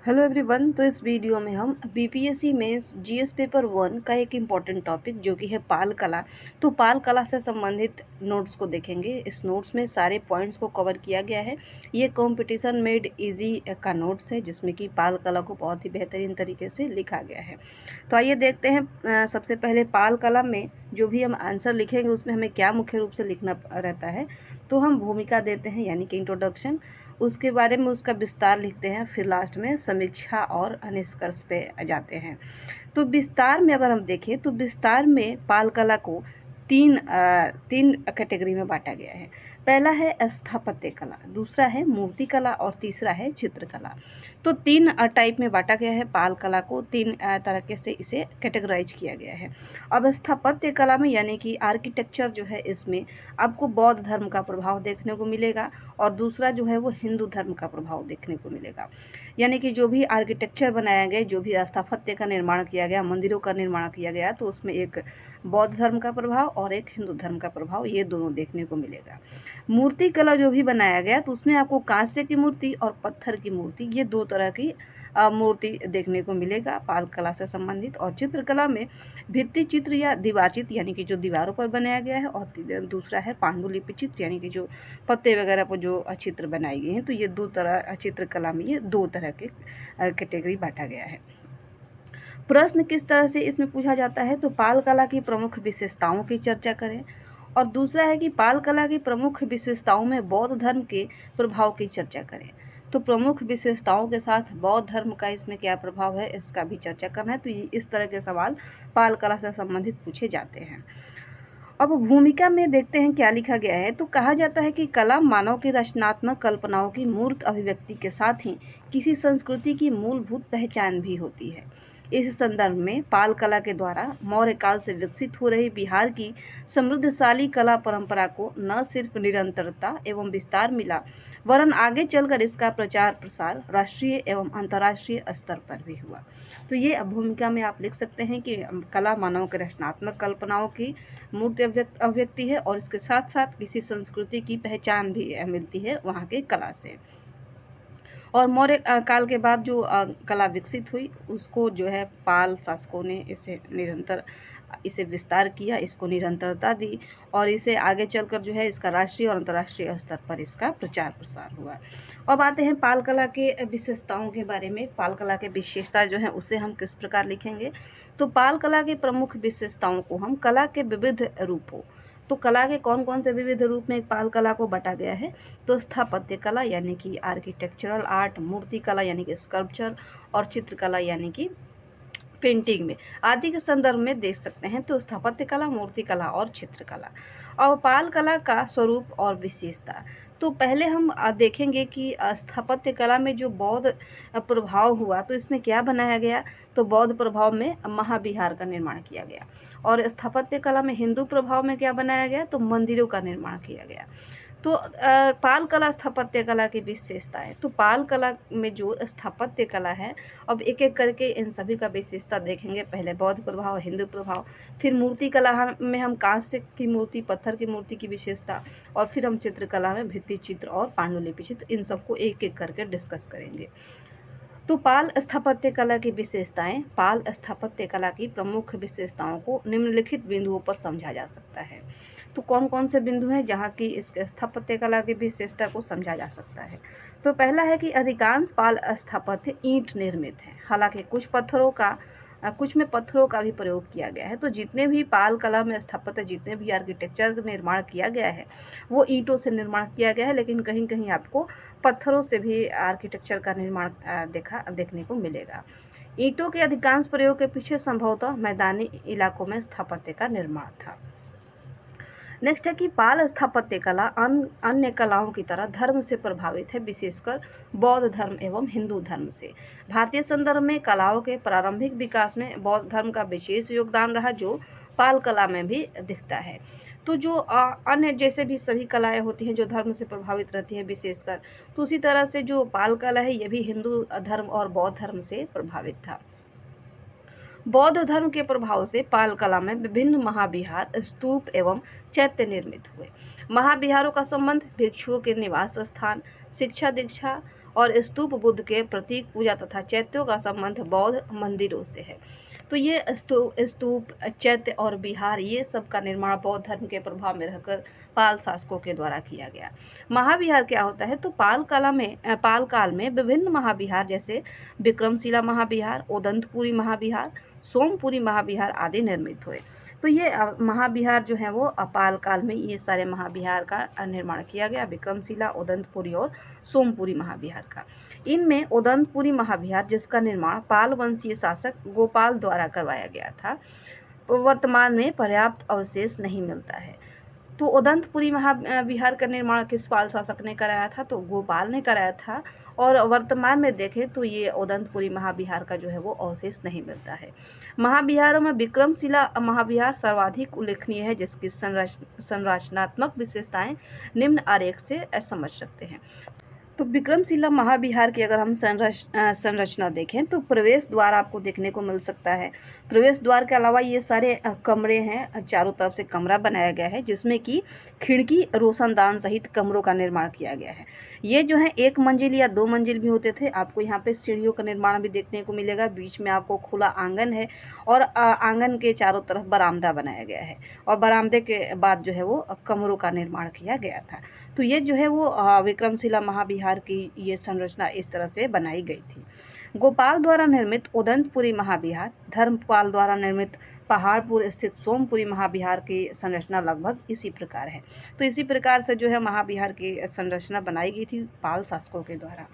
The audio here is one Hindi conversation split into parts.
Hello everyone. तो इस वीडियो में हम बीपीएससी मेंस जीएस पेपर 1 का एक इम्पॉर्टेंट टॉपिक जो कि है पाल कला। तो पाल कला से संबंधित नोट्स को देखेंगे। इस नोट्स में सारे पॉइंट्स को कवर किया गया है। ये कंपटीशन मेड इजी का नोट्स है जिसमें कि पाल कला को बहुत ही बेहतरीन तरीके से लिखा गया है। तो आइए देखते हैं। सबसे पहले पाल कला में जो भी हम आंसर लिखेंगे उसमें हमें क्या मुख्य रूप से लिखना रहता है। तो हम भूमिका देते हैं यानी कि इंट्रोडक्शन, उसके बारे में उसका विस्तार लिखते हैं, फिर लास्ट में समीक्षा और निष्कर्ष पे जाते हैं। तो विस्तार में अगर हम देखें तो विस्तार में पाल कला को तीन कैटेगरी में बांटा गया है। पहला है स्थापत्य कला, दूसरा है मूर्ति कला और तीसरा है चित्रकला। तो तीन टाइप में बांटा गया है पाल कला को, तीन तरीके से इसे कैटेगराइज किया गया है। अब स्थापत्य कला में यानी कि आर्किटेक्चर जो है, इसमें आपको बौद्ध धर्म का प्रभाव देखने को मिलेगा और दूसरा जो है वो हिंदू धर्म का प्रभाव देखने को मिलेगा। यानी कि जो भी आर्किटेक्चर बनाया गया, जो भी स्थापत्य का निर्माण किया गया, मंदिरों का निर्माण किया गया, तो उसमें एक बौद्ध धर्म का प्रभाव और एक हिंदू धर्म का प्रभाव, ये दोनों देखने को मिलेगा। मूर्ति कला जो भी बनाया गया तो उसमें आपको कांस्य की मूर्ति और पत्थर की मूर्ति, ये दो तरह की मूर्ति देखने को मिलेगा पाल कला से संबंधित। और चित्रकला में भित्ति चित्र या दीवार चित्र यानी कि जो दीवारों पर बनाया गया है, और दूसरा है पांडुलिपि चित्र यानी कि जो पत्ते वगैरह पर जो चित्र बनाए गए हैं। तो ये दो तरह चित्रकला में ये दो तरह के कैटेगरी बांटा गया है। प्रश्न किस तरह से इसमें पूछा जाता है, तो पाल कला की प्रमुख विशेषताओं की चर्चा करें, और दूसरा है कि पाल कला की प्रमुख विशेषताओं में बौद्ध धर्म के प्रभाव की चर्चा करें। तो प्रमुख विशेषताओं के साथ बौद्ध धर्म का इसमें क्या प्रभाव है, इसका भी चर्चा करना है। तो इस तरह के सवाल पाल कला से संबंधित पूछे जाते हैं। अब भूमिका में देखते हैं क्या लिखा गया है। तो कहा जाता है कि कला मानव की रचनात्मक कल्पनाओं की मूर्त अभिव्यक्ति के साथ ही किसी संस्कृति की मूलभूत पहचान भी होती है। इस संदर्भ में पाल कला के द्वारा मौर्य काल से विकसित हो रही बिहार की समृद्धशाली कला परंपरा को न सिर्फ निरंतरता एवं विस्तार मिला, वरन आगे चलकर इसका प्रचार प्रसार राष्ट्रीय एवं अंतर्राष्ट्रीय स्तर पर भी हुआ। तो ये भूमिका में आप लिख सकते हैं कि कला मानव के रचनात्मक कल्पनाओं की मूर्त अभिव्यक्ति है और इसके साथ साथ किसी संस्कृति की पहचान भी मिलती है वहाँ के कला से। और मौर्य काल के बाद जो कला विकसित हुई उसको जो है पाल शासकों ने इसे विस्तार किया, इसको निरंतरता दी और इसे आगे चलकर जो है इसका राष्ट्रीय और अंतर्राष्ट्रीय स्तर पर इसका प्रचार प्रसार हुआ। अब आते हैं पाल कला के विशेषताओं के बारे में। पाल कला के विशेषता जो है उसे हम किस प्रकार लिखेंगे, तो पाल कला की प्रमुख विशेषताओं को हम कला के विविध रूपों, तो कला के कौन कौन से विविध रूप में पाल कला को बांटा गया है, तो स्थापत्य कला यानी कि आर्किटेक्चरल आर्ट, मूर्ति कला यानी कि स्कल्पचर, और चित्रकला यानी कि पेंटिंग में आदि के संदर्भ में देख सकते हैं। तो स्थापत्य कला, मूर्ति कला और चित्रकला। और पाल कला का स्वरूप और विशेषता, तो पहले हम देखेंगे कि स्थापत्य कला में जो बौद्ध प्रभाव हुआ तो इसमें क्या बनाया गया, तो बौद्ध प्रभाव में महाविहार का निर्माण किया गया। और स्थापत्य कला में हिंदू प्रभाव में क्या बनाया गया, तो मंदिरों का निर्माण किया गया। तो पाल कला स्थापत्य कला की विशेषता है। तो पाल कला में जो स्थापत्य कला है, अब एक एक करके इन सभी का विशेषता देखेंगे। पहले बौद्ध प्रभाव, हिंदू प्रभाव, फिर मूर्ति कला में हम कांस्य की मूर्ति, पत्थर की मूर्ति की विशेषता, और फिर हम चित्रकला में भित्ति चित्र और पांडुलिपि चित्र, इन सबको एक एक करके डिस्कस करेंगे। तो पाल स्थापत्य कला की विशेषताएं। पाल स्थापत्य कला की प्रमुख विशेषताओं को निम्नलिखित बिंदुओं पर समझा जा सकता है। तो कौन कौन से बिंदु हैं जहाँ की इस स्थापत्य कला की विशेषता को समझा जा सकता है। तो पहला है कि अधिकांश पाल स्थापत्य ईंट निर्मित है, हालांकि कुछ में पत्थरों का भी प्रयोग किया गया है। तो जितने भी पाल कला में स्थापत्य, जितने भी आर्किटेक्चर का निर्माण किया गया है वो ईंटों से निर्माण किया गया है, लेकिन कहीं कहीं आपको पत्थरों से भी आर्किटेक्चर का निर्माण देखने को मिलेगा। ईंटों के अधिकांश प्रयोग के पीछे संभवतः मैदानी इलाकों में स्थापत्य का निर्माण था। नेक्स्ट है कि पाल स्थापत्य कला अन्य कलाओं की तरह धर्म से प्रभावित है, विशेषकर बौद्ध धर्म एवं हिंदू धर्म से। भारतीय संदर्भ में कलाओं के प्रारंभिक विकास में बौद्ध धर्म का विशेष योगदान रहा, जो पाल कला में भी दिखता है। तो जो अन्य जैसे भी सभी कलाएं होती हैं जो धर्म से प्रभावित रहती हैं विशेषकर, तो उसी तरह से जो पाल कला है ये भी हिंदू धर्म और बौद्ध धर्म से प्रभावित था। बौद्ध धर्म के प्रभाव से पाल कला में विभिन्न महाविहार, स्तूप एवं चैत्य निर्मित हुए। महाविहारों का संबंध भिक्षुओं के निवास स्थान, शिक्षा दीक्षा और स्तूप बुद्ध के प्रतीक पूजा तथा चैत्यों का संबंध बौद्ध मंदिरों से है। तो ये स्तूप, चैत्य और विहार, ये सब का निर्माण बौद्ध धर्म के प्रभाव में रहकर पाल शासकों के द्वारा किया गया। महाविहार क्या होता है? तो पाल काल में विभिन्न महाविहार जैसे विक्रमशिला महाविहार, उदंतपुरी महाविहार, सोमपुरी महाविहार आदि निर्मित हुए। तो ये महाविहार जो है वो पाल काल में ये सारे महाविहार का निर्माण किया गया, विक्रमशिला, उदंतपुरी और सोमपुरी महाविहार का। इनमें उदंतपुरी महाविहार, जिसका निर्माण पाल वंशीय शासक गोपाल द्वारा करवाया गया था, वर्तमान में पर्याप्त अवशेष नहीं मिलता है। तो उदंतपुरी महाविहार का निर्माण किस पाल शासक ने कराया था? तो गोपाल ने कराया था। और वर्तमान में देखें तो ये उदंतपुरी महाविहार का जो है वो अवशेष नहीं मिलता है। महाविहारों में विक्रमशिला महाविहार सर्वाधिक उल्लेखनीय है, जिसकी संरचनात्मक विशेषताएं निम्न आरेख से समझ सकते हैं। तो विक्रमशिला महाविहार की अगर हम संरचना देखें तो प्रवेश द्वार आपको देखने को मिल सकता है। प्रवेश द्वार के अलावा ये सारे कमरे हैं, चारों तरफ से कमरा बनाया गया है, जिसमें कि खिड़की, रोशनदान सहित कमरों का निर्माण किया गया है। ये जो है 1 मंजिल या 2 मंजिल भी होते थे। आपको यहाँ पे सीढ़ियों का निर्माण भी देखने को मिलेगा। बीच में आपको खुला आंगन है और आंगन के चारों तरफ बरामदा बनाया गया है और बरामदे के बाद जो है वो कमरों का निर्माण किया गया था। तो ये जो है वो विक्रमशिला महाविहार की ये संरचना इस तरह से बनाई गई थी। गोपाल द्वारा निर्मित उदंतपुरी महाविहार, धर्मपाल द्वारा निर्मित पहाड़पुर स्थित सोमपुरी महाविहार की संरचना लगभग इसी प्रकार है। तो इसी प्रकार से जो है महाविहार की संरचना बनाई गई थी पाल शासकों के द्वारा।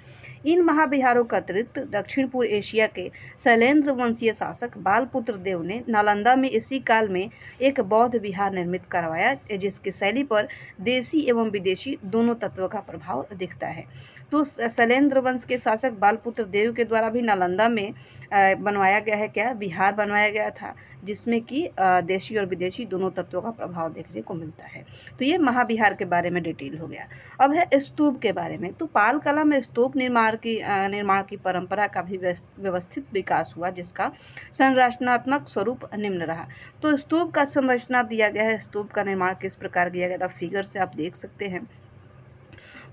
इन महाविहारों का अतिरिक्त दक्षिण पूर्व एशिया के शैलेंद्र वंशीय शासक बालपुत्र देव ने नालंदा में इसी काल में एक बौद्ध विहार निर्मित करवाया, जिसकी शैली पर देसी एवं विदेशी दोनों तत्वों का प्रभाव दिखता है। तो शैलेंद्र वंश के शासक बालपुत्र देव के द्वारा भी नालंदा में बनवाया गया है, क्या विहार बनवाया गया था, जिसमें कि देशी और विदेशी दोनों तत्वों का प्रभाव देखने को मिलता है। तो ये महाविहार के बारे में डिटेल हो गया। अब है स्तूप के बारे में। तो पाल कला में स्तूप निर्माण की परंपरा का भी व्यवस्थित विकास हुआ, जिसका संरचनात्मक स्वरूप निम्न रहा। तो स्तूप का संरचना दिया गया है। स्तूप का निर्माण किस प्रकार किया गया था, फिगर से आप देख सकते हैं।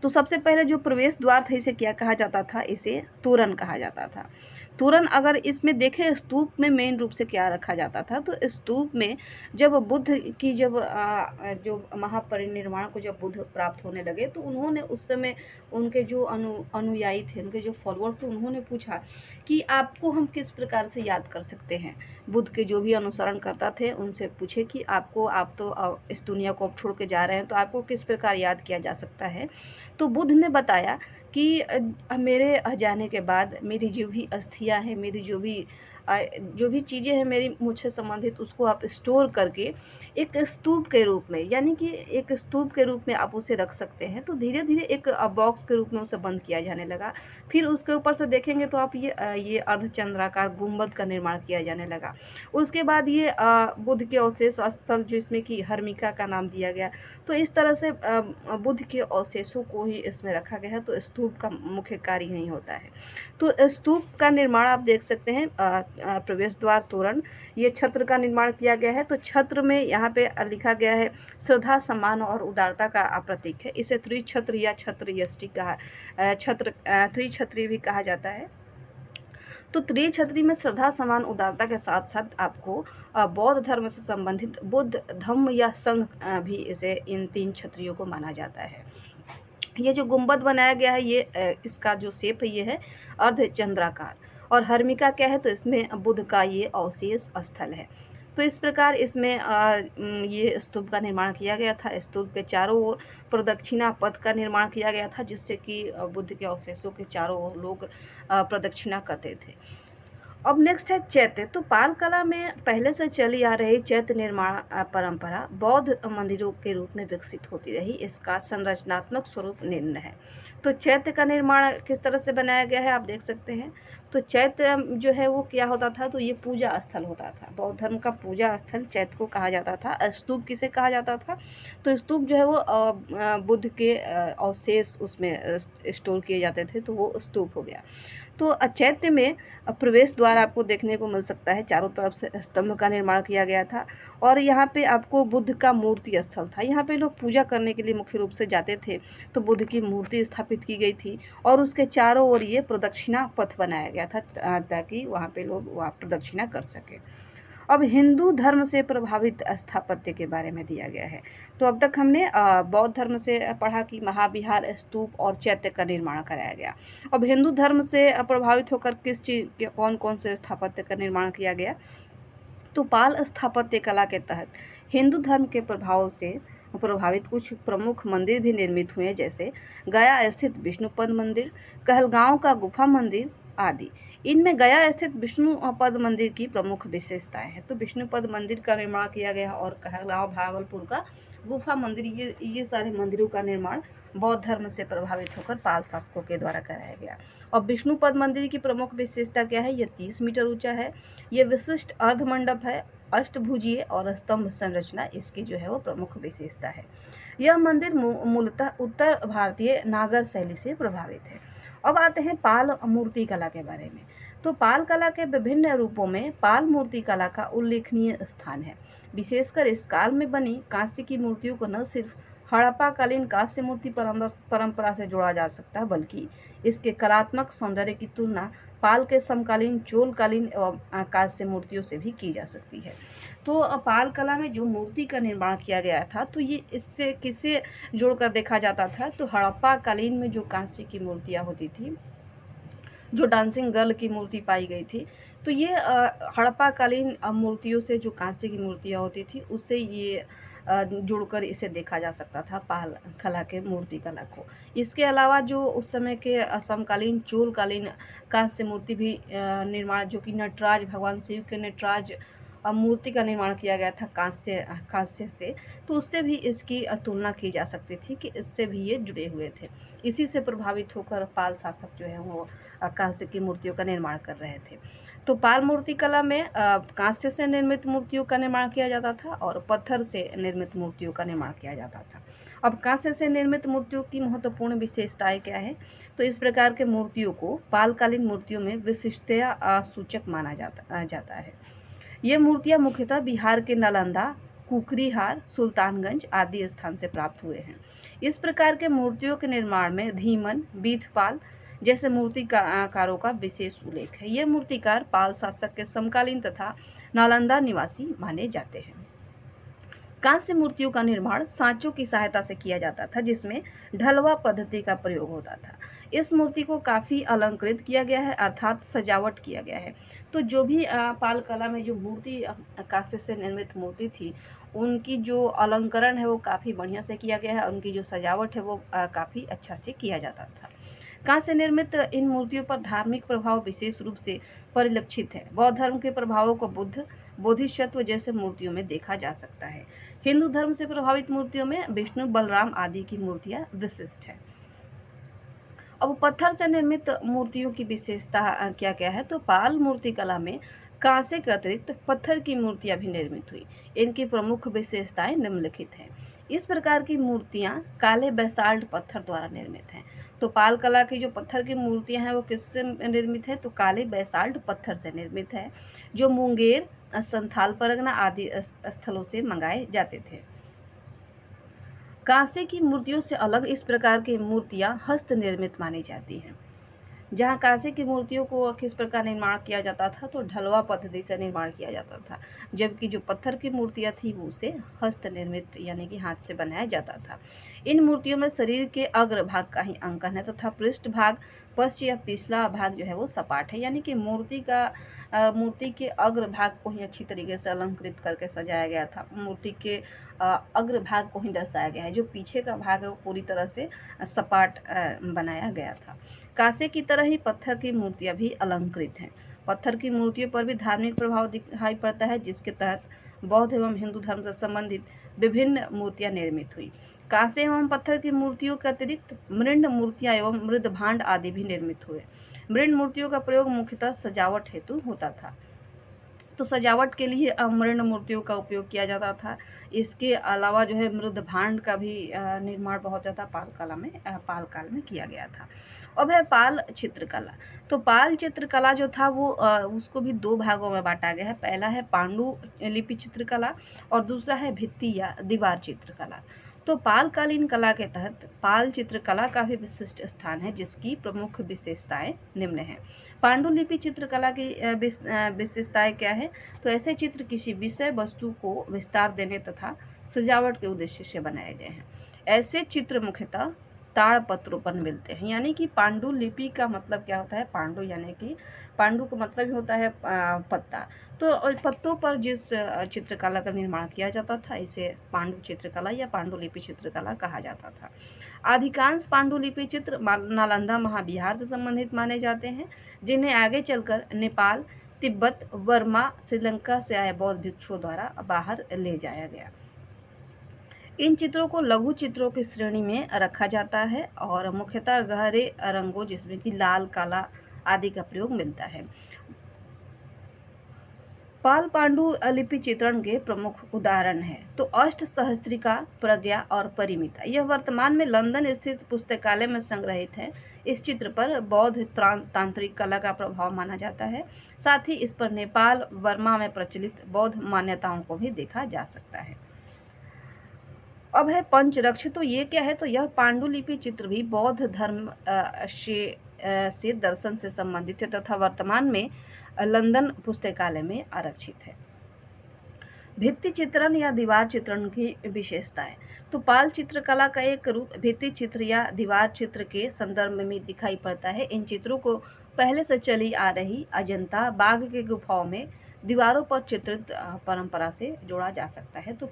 तो सबसे पहले जो प्रवेश द्वार था, इसे क्या कहा जाता था? इसे तोरण कहा जाता था। तोरण अगर इसमें देखें स्तूप में मेन रूप से क्या रखा जाता था, तो स्तूप में जब बुद्ध की जो महापरिनिर्वाण को जब बुद्ध प्राप्त होने लगे, तो उन्होंने उस समय उनके जो अनुयायी थे, उनके जो फॉलोअर्स थे, उन्होंने पूछा कि आपको हम किस प्रकार से याद कर सकते हैं। बुद्ध के जो भी अनुसरण करता थे उनसे पूछे कि आप तो इस दुनिया को अब छोड़ के जा रहे हैं, तो आपको किस प्रकार याद किया जा सकता है। तो बुद्ध ने बताया कि मेरे जाने के बाद मेरी जो भी अस्थियां हैं, मेरी जो भी चीज़ें हैं मेरी मुझसे संबंधित, उसको आप स्टोर करके एक स्तूप के रूप में, यानी कि एक स्तूप के रूप में आप उसे रख सकते हैं। तो धीरे धीरे एक बॉक्स के रूप में उसे बंद किया जाने लगा। फिर उसके ऊपर से देखेंगे तो आप ये अर्धचंद्राकार गुंबद का निर्माण किया जाने लगा। उसके बाद ये बुद्ध के अवशेष स्थल, जिसमें कि हर्मिका का नाम दिया गया। तो इस तरह से बुद्ध के अवशेषों को ही इसमें रखा गया है। तो स्तूप का मुख्य कार्य यही होता है। तो स्तूप का निर्माण आप देख सकते हैं, प्रवेश द्वार, तोरण, ये छत्र का निर्माण किया गया है। तो छत्र में यहाँ पे लिखा गया है श्रद्धा, सम्मान और उदारता का प्रतीक है। इसे त्रिछत्र या छत्र यष्टि त्रिछत्री भी कहा जाता है। तो त्रिछत्री में श्रद्धा, सम्मान, उदारता के साथ साथ आपको बौद्ध धर्म से संबंधित बुद्ध, धम्म या संघ भी इसे इन 3 छत्रियों को माना जाता है। ये जो गुंबद बनाया गया है, ये इसका जो शेप है ये है अर्धचंद्राकार। और हर्मिका क्या है, तो इसमें बुद्ध का ये अवशेष स्थल है। तो इस प्रकार इसमें ये स्तूप का निर्माण किया गया था। स्तूप के चारों ओर प्रदक्षिणा पथ का निर्माण किया गया था, जिससे कि बुद्ध के अवशेषों के चारों ओर लोग प्रदक्षिणा करते थे। अब नेक्स्ट है चैत्य। तो पाल कला में पहले से चली आ रही चैत्य निर्माण परंपरा बौद्ध मंदिरों के रूप में विकसित होती रही। इसका संरचनात्मक स्वरूप निम्न है। तो चैत्य का निर्माण किस तरह से बनाया गया है, आप देख सकते हैं। तो चैत्य जो है वो क्या होता था, तो ये पूजा स्थल होता था। बौद्ध धर्म का पूजा स्थल चैत्य को कहा जाता था। स्तूप किसे कहा जाता था, तो स्तूप जो है वो बुद्ध के अवशेष उसमें स्टोर किए जाते थे, तो वो स्तूप हो गया। तो चैत्य में प्रवेश द्वार आपको देखने को मिल सकता है, चारों तरफ से स्तंभ का निर्माण किया गया था और यहाँ पे आपको बुद्ध का मूर्ति स्थल था। यहाँ पे लोग पूजा करने के लिए मुख्य रूप से जाते थे, तो बुद्ध की मूर्ति स्थापित की गई थी और उसके चारों ओर ये प्रदक्षिणा पथ बनाया गया था ताकि वहाँ पे लोग वहाँ प्रदक्षिणा कर सके। अब हिंदू धर्म से प्रभावित स्थापत्य के बारे में दिया गया है। तो अब तक हमने बौद्ध धर्म से पढ़ा कि महाविहार, स्तूप और चैत्य का निर्माण कराया गया। अब हिंदू धर्म से प्रभावित होकर किस चीज़ के कौन कौन से स्थापत्य का निर्माण किया गया, तो पाल स्थापत्य कला के तहत हिंदू धर्म के प्रभाव से प्रभावित कुछ प्रमुख मंदिर भी निर्मित हुए, जैसे गया स्थित विष्णुपद मंदिर, कहलगांव का गुफा मंदिर आदि। इनमें गया स्थित विष्णुपद मंदिर की प्रमुख विशेषताएं हैं। तो विष्णुपद मंदिर का निर्माण किया गया और कहलगांव भागलपुर का गुफा मंदिर, ये सारे मंदिरों का निर्माण बौद्ध धर्म से प्रभावित होकर पाल शासकों के द्वारा कराया गया। और विष्णुपद मंदिर की प्रमुख विशेषता क्या है, यह 30 मीटर ऊंचा है, ये विशिष्ट अर्धमंडप है, अष्टभुजीय और स्तंभ संरचना इसकी जो है वो प्रमुख विशेषता है। यह मंदिर मूलतः उत्तर भारतीय नागर शैली से प्रभावित है। अब आते हैं पाल मूर्ति कला के बारे में। तो पाल कला के विभिन्न रूपों में पाल मूर्ति कला का उल्लेखनीय स्थान है। विशेषकर इस काल में बनी कांस्य की मूर्तियों को न सिर्फ हड़प्पाकालीन कांस्य मूर्ति परंपरा से जोड़ा जा सकता है, बल्कि इसके कलात्मक सौंदर्य की तुलना पाल के समकालीन चोलकालीन एवं कांस्य मूर्तियों से भी की जा सकती है। तो पाल कला में जो मूर्ति का निर्माण किया गया था, तो ये इससे किसे जोड़कर देखा जाता था, तो हड़प्पा कालीन में जो कांस्य की मूर्तियाँ होती थी, जो डांसिंग गर्ल की मूर्ति पाई गई थी, तो ये हड़प्पा कालीन मूर्तियों से जो कांस्य की मूर्तियाँ होती थी उससे ये जुड़कर इसे देखा जा सकता था पाल कला के मूर्ति कला को। इसके अलावा जो उस समय के समकालीन चोलकालीन कांस्य मूर्ति भी निर्माण, जो कि नटराज, भगवान शिव के नटराज मूर्ति का निर्माण किया गया था कांस्य से, तो उससे भी इसकी तुलना की जा सकती थी कि इससे भी ये जुड़े हुए थे। इसी से प्रभावित होकर पाल शासक जो है वो कांस्य की मूर्तियों का निर्माण कर रहे थे। तो पाल मूर्ति कला में कांस्य से निर्मित मूर्तियों का निर्माण किया जाता था और पत्थर से निर्मित मूर्तियों का निर्माण किया जाता था। अब कांस्य से निर्मित मूर्तियों की महत्वपूर्ण विशेषताएं क्या है, तो इस प्रकार के मूर्तियों को पालकालीन मूर्तियों में विशिष्टता सूचक माना जाता है। ये मूर्तियाँ मुख्यतः बिहार के नालंदा, कुकरीहार, सुल्तानगंज आदि स्थान से प्राप्त हुए हैं। इस प्रकार के मूर्तियों के निर्माण में धीमन, बीथपाल जैसे मूर्तिकारों का विशेष उल्लेख है। ये मूर्तिकार पाल शासक के समकालीन तथा नालंदा निवासी माने जाते हैं। कांस्य मूर्तियों का निर्माण सांचों की सहायता से किया जाता था, जिसमें ढलवा पद्धति का प्रयोग होता था। इस मूर्ति को काफ़ी अलंकृत किया गया है, अर्थात सजावट किया गया है। तो जो भी पाल कला में जो मूर्ति कांस्य से निर्मित मूर्ति थी, उनकी जो अलंकरण है वो काफ़ी बढ़िया से किया गया है, उनकी जो सजावट है वो काफ़ी अच्छा से किया जाता था। कांस्य निर्मित इन मूर्तियों पर धार्मिक प्रभाव विशेष रूप से परिलक्षित है। बौद्ध धर्म के प्रभावों को बुद्ध, बोधिसत्व जैसे मूर्तियों में देखा जा सकता है। हिंदू धर्म से प्रभावित मूर्तियों में विष्णु, बलराम आदि की मूर्तियां विशिष्ट है। अब पत्थर से निर्मित मूर्तियों की विशेषता क्या क्या है, तो पाल मूर्ति कला में कांसे के अतिरिक्त पत्थर की मूर्तियां भी निर्मित हुई। इनकी प्रमुख विशेषताएं निम्नलिखित हैं। इस प्रकार की मूर्तियां काले बेसाल्ट पत्थर द्वारा निर्मित हैं। तो पाल कला की जो पत्थर की मूर्तियां हैं वो किससे निर्मित है, तो काले बेसाल्ट पत्थर से निर्मित है, जो मुंगेर, संथाल परगना आदि स्थलों से मंगाए जाते थे। कांसे की मूर्तियों से अलग इस प्रकार की मूर्तियां हस्त निर्मित मानी जाती हैं। जहाँ कांसे की मूर्तियों को किस प्रकार निर्माण किया जाता था, तो ढलवा पद्धति से निर्माण किया जाता था, जबकि जो पत्थर की मूर्तियाँ थी वो उसे हस्त निर्मित यानी कि हाथ से बनाया जाता था। इन मूर्तियों में शरीर के अग्र भाग का ही अंकन है तथा पृष्ठ भाग, पश्च या पिछला भाग जो है वो सपाट है, यानी कि मूर्ति के अग्र भाग को ही अच्छी तरीके से अलंकृत करके सजाया गया था। मूर्ति के अग्र भाग को ही दर्शाया गया है, जो पीछे का भाग है वो पूरी तरह से सपाट बनाया गया था। कांसे की तरह ही पत्थर की मूर्तियां भी अलंकृत हैं। पत्थर की मूर्तियों पर भी धार्मिक प्रभाव दिखाई पड़ता है, जिसके तहत बौद्ध एवं हिंदू धर्म से संबंधित विभिन्न मूर्तियां निर्मित हुई। कांसे एवं पत्थर की मूर्तियों के अतिरिक्त मृण्ड मूर्तियां एवं मृद भांड आदि भी निर्मित हुए। मृण्ड मूर्तियों का प्रयोग मुख्यतः सजावट हेतु होता था। तो सजावट के लिए मृण्ड मूर्तियों का उपयोग किया जाता था। इसके अलावा जो है मृद भांड का भी निर्माण बहुत ज़्यादा पाल काल में किया गया था। अब है पाल चित्रकला। तो पाल चित्रकला जो था वो उसको भी दो भागों में बांटा गया है। पहला है पांडु लिपि चित्रकला और दूसरा है भित्ति या दीवार चित्रकला। तो पालकालीन कला के तहत पाल चित्रकला का भी विशिष्ट स्थान है, जिसकी प्रमुख विशेषताएं निम्न हैं। पांडुलिपि चित्रकला की विशेषताएं क्या है? तो ऐसे चित्र किसी विषय वस्तु को विस्तार देने तथा सजावट के उद्देश्य से बनाए गए हैं। ऐसे चित्र मुख्यतः ताड़पत्रों पर मिलते हैं। यानी कि पांडुलिपि का मतलब क्या होता है? पांडु यानी कि पांडु का मतलब ही होता है पत्ता। तो पत्तों पर जिस चित्रकला का निर्माण किया जाता था, इसे पांडु चित्रकला या पांडुलिपि चित्रकला कहा जाता था। अधिकांश पांडुलिपि चित्र नालंदा महाविहार से संबंधित माने जाते हैं, जिन्हें आगे चलकर नेपाल, तिब्बत, बर्मा, श्रीलंका से आए बौद्ध भिक्षुओं द्वारा बाहर ले जाया गया। इन चित्रों को लघु चित्रों की श्रेणी में रखा जाता है और मुख्यतः गहरे रंगों जिसमें कि लाल, काला आदि का प्रयोग मिलता है। पाल पांडु लिपि चित्रण के प्रमुख उदाहरण हैं तो अष्ट सहस्त्रिका, प्रज्ञा और परिमिता। यह वर्तमान में लंदन स्थित पुस्तकालय में संग्रहित है। इस चित्र पर बौद्ध तांत्रिक कला का प्रभाव माना जाता है। साथ ही इस पर नेपाल, बर्मा में प्रचलित बौद्ध मान्यताओं को भी देखा जा सकता है। अब है पंचरक्ष। तो ये क्या है? तो यह पांडुलिपि चित्र भी बौद्ध धर्म से दर्शन से संबंधित है तथा वर्तमान में लंदन पुस्तकालय में आरक्षित है। भित्ति चित्रण या दीवार चित्रण की विशेषताएं। तो पाल चित्रकला का एक रूप भित्ति चित्र या दीवार चित्र के संदर्भ में दिखाई पड़ता है। इन चित्रों को पहले से चली आ रही अजंता बाघ के गुफाओं में दीवारों पर चित्रित परंपरा से जोड़ा जा सकता है। तो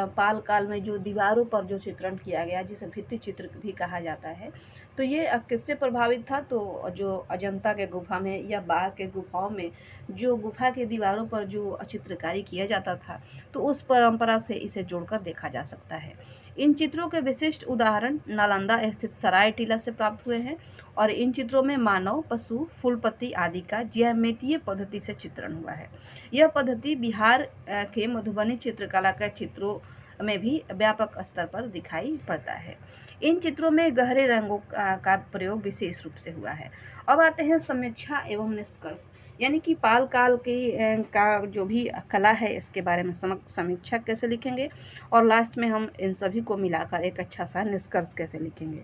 पाल काल में जो दीवारों पर जो चित्रण किया गया, जिसे भित्ति चित्र भी कहा जाता है, तो ये किससे प्रभावित था? तो जो अजंता के गुफा में या बाघ के गुफाओं में जो गुफा की दीवारों पर जो चित्रकारी किया जाता था, तो उस परंपरा से इसे जोड़कर देखा जा सकता है। इन चित्रों के विशिष्ट उदाहरण नालंदा स्थित सराय टीला से प्राप्त हुए हैं और इन चित्रों में मानव, पशु, फूल पत्ती आदि का ज्यामितीय पद्धति से चित्रण हुआ है। यह पद्धति बिहार के मधुबनी चित्रकला के चित्रों में भी व्यापक स्तर पर दिखाई पड़ता है। इन चित्रों में गहरे रंगों का प्रयोग विशेष रूप से हुआ है। अब आते हैं समीक्षा एवं निष्कर्ष, यानी कि पाल काल की का जो भी कला है इसके बारे में समीक्षा कैसे लिखेंगे और लास्ट में हम इन सभी को मिलाकर एक अच्छा सा निष्कर्ष कैसे लिखेंगे।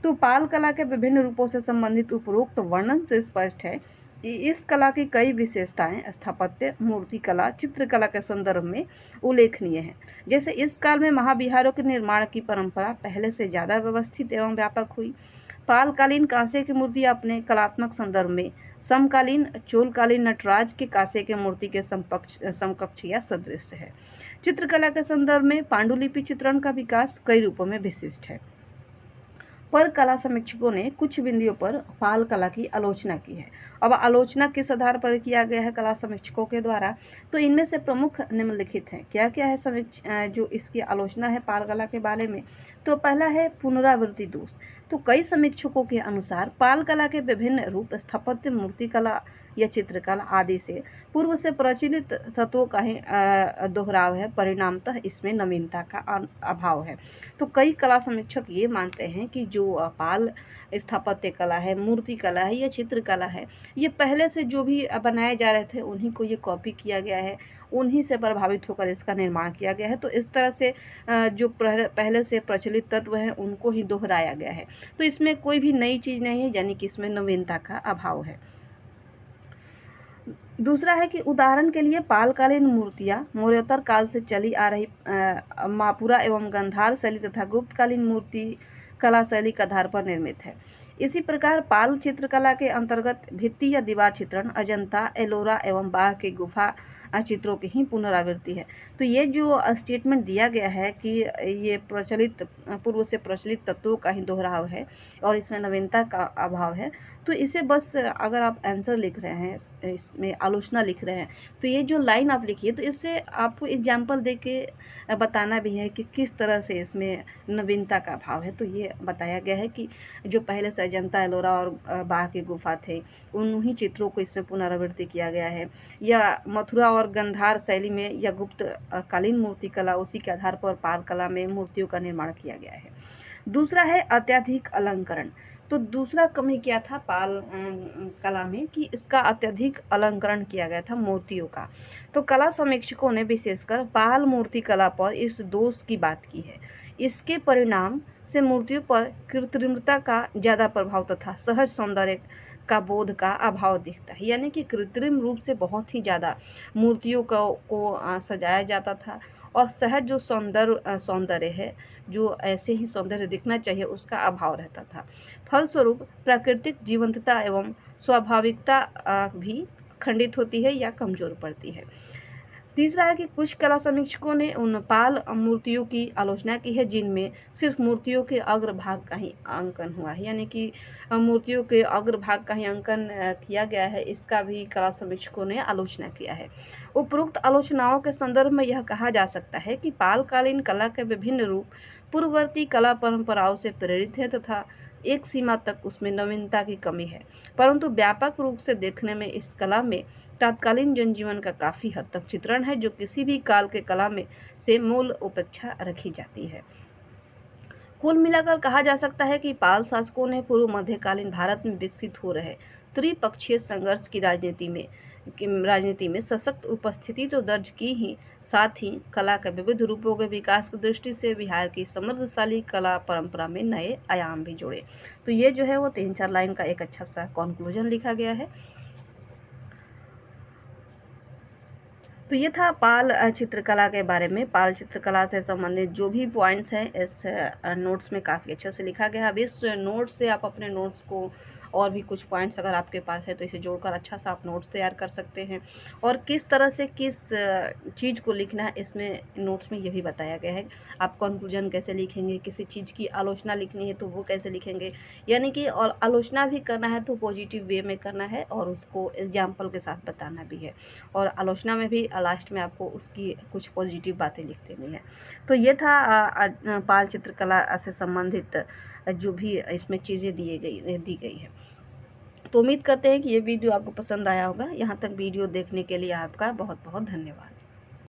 तो पाल कला के विभिन्न रूपों से संबंधित उपरोक्त वर्णन से स्पष्ट है कि इस कला की कई विशेषताएं स्थापत्य, मूर्ति कला, चित्रकला के संदर्भ में उल्लेखनीय हैं। जैसे इस काल में महाविहारों के निर्माण की परंपरा पहले से ज़्यादा व्यवस्थित एवं व्यापक हुई। पालकालीन कांसे की मूर्ति अपने कलात्मक संदर्भ में समकालीन चोलकालीन नटराज के कांसे के मूर्ति के समकक्ष या सदृश है। चित्रकला के संदर्भ में पांडुलिपि चित्रण का विकास कई रूपों में विशिष्ट है, पर कला समीक्षकों ने कुछ बिंदुओं पर पाल कला की आलोचना की है। अब आलोचना किस आधार पर किया गया है कला समीक्षकों के द्वारा? तो इनमें से प्रमुख निम्नलिखित हैं। क्या क्या है जो इसकी आलोचना है पाल कला के बारे में? तो पहला है पुनरावृत्ति दोष। तो कई समीक्षकों के अनुसार पाल कला के विभिन्न रूप स्थापत्य, मूर्ति कला या चित्रकला आदि से पूर्व से प्रचलित तत्वों का ही दोहराव है, परिणामतः इसमें नवीनता का अभाव है। तो कई कला समीक्षक ये मानते हैं कि जो पाल स्थापत्य कला है, मूर्ति कला है या चित्रकला है, ये पहले से जो भी बनाए जा रहे थे उन्हीं को ये कॉपी किया गया है, उन्हीं से प्रभावित होकर इसका निर्माण किया गया है। तो इस तरह से जो पहले से प्रचलित तत्व हैं उनको ही दोहराया गया है। तो इसमें कोई भी नई चीज़ नहीं है, यानी कि इसमें नवीनता का अभाव है। दूसरा है कि उदाहरण के लिए पालकालीन मूर्तियां मौर्योत्तर काल से चली आ रही मापुरा एवं गंधार शैली तथा गुप्तकालीन मूर्ति कला शैली के आधार पर निर्मित है। इसी प्रकार पाल चित्रकला के अंतर्गत भित्ति या दीवार चित्रण अजंता, एलोरा एवं बाघ की गुफा चित्रों की ही पुनरावृत्ति है। तो ये जो स्टेटमेंट दिया गया है कि ये पूर्व से प्रचलित तत्वों का ही दोहराव है और इसमें नवीनता का अभाव है, तो इसे बस अगर आप आंसर लिख रहे हैं, इसमें आलोचना लिख रहे हैं, तो ये जो लाइन आप लिखिए तो इससे आपको एग्जाम्पल दे के बताना भी है कि किस तरह से इसमें नवीनता का अभाव है। तो ये बताया गया है कि जो पहले से अजंता, एलोरा और बाघ की गुफा थे उन्हीं चित्रों को इसमें पुनरावृत्ति किया गया है, या मथुरा और गंधार शैली में या गुप्त कालीन मूर्ति कला उसी के आधार पर पाल कला में मूर्तियों का निर्माण किया गया है। दूसरा है अत्यधिक अलंकरण। तो दूसरा कमी क्या था पाल कला में कि इसका अत्यधिक अलंकरण किया गया था मूर्तियों का। तो कला समीक्षकों ने विशेषकर पाल मूर्ति कला पर इस दोष की बात की है। इसके परिणाम से मूर्तियों पर कृत्रिमता का ज़्यादा प्रभाव तथा सहज सौंदर्य का बोध का अभाव दिखता है। यानी कि कृत्रिम रूप से बहुत ही ज़्यादा मूर्तियों को सजाया जाता था और सहज जो सौंदर्य है, जो ऐसे ही सौंदर्य दिखना चाहिए, उसका अभाव रहता था। फलस्वरूप प्राकृतिक जीवंतता एवं स्वाभाविकता भी खंडित होती है या कमजोर पड़ती है। तीसरा है कि कुछ कला समीक्षकों ने उन पाल मूर्तियों की आलोचना की है जिनमें सिर्फ मूर्तियों के अग्रभाग का ही अंकन हुआ है। यानी कि मूर्तियों के अग्रभाग का ही अंकन किया गया है, इसका भी कला समीक्षकों ने आलोचना किया है। उपरोक्त आलोचनाओं के संदर्भ में यह कहा जा सकता है कि पालकालीन कला के विभिन्न रूप पूर्ववर्ती कला परंपराओं से प्रेरित हैं तथा एक सीमा तक उसमें नवीनता की कमी है, परंतु व्यापक रूप से देखने में इस कला में तत्कालीन जनजीवन का काफ़ी हद तक चित्रण है, जो किसी भी काल के कला में से मूल उपेक्षा रखी जाती है। कुल मिलाकर कहा जा सकता है कि पाल शासकों ने पूर्व मध्यकालीन भारत में विकसित हो रहे त्रिपक्षीय संघर्ष की राजनीति में सशक्त उपस्थिति तो दर्ज की ही, साथ ही कला के विविध रूपों के विकास की दृष्टि से बिहार की समृद्धशाली कला परंपरा में नए आयाम भी जोड़े। तो ये जो है वो 3-4 लाइन का एक अच्छा सा कॉन्क्लूजन लिखा गया है। तो ये था पाल चित्रकला के बारे में। पाल चित्रकला से संबंधित जो भी पॉइंट्स हैं इस नोट्स में काफ़ी अच्छे से लिखा गया है। अब इस नोट्स से आप अपने नोट्स को और भी कुछ पॉइंट्स अगर आपके पास है तो इसे जोड़कर अच्छा सा आप नोट्स तैयार कर सकते हैं। और किस तरह से किस चीज़ को लिखना है इसमें नोट्स में ये भी बताया गया है। आप कंक्लूजन कैसे लिखेंगे, किसी चीज़ की आलोचना लिखनी है तो वो कैसे लिखेंगे, यानी कि और आलोचना भी करना है तो पॉजिटिव वे में करना है और उसको एग्जाम्पल के साथ बताना भी है, और आलोचना में भी लास्ट में आपको उसकी कुछ पॉजिटिव बातें लिख देनी है। तो ये था पाल चित्रकला से संबंधित जो भी इसमें चीज़ें दी गई है। तो उम्मीद करते हैं कि ये वीडियो आपको पसंद आया होगा। यहाँ तक वीडियो देखने के लिए आपका बहुत बहुत धन्यवाद।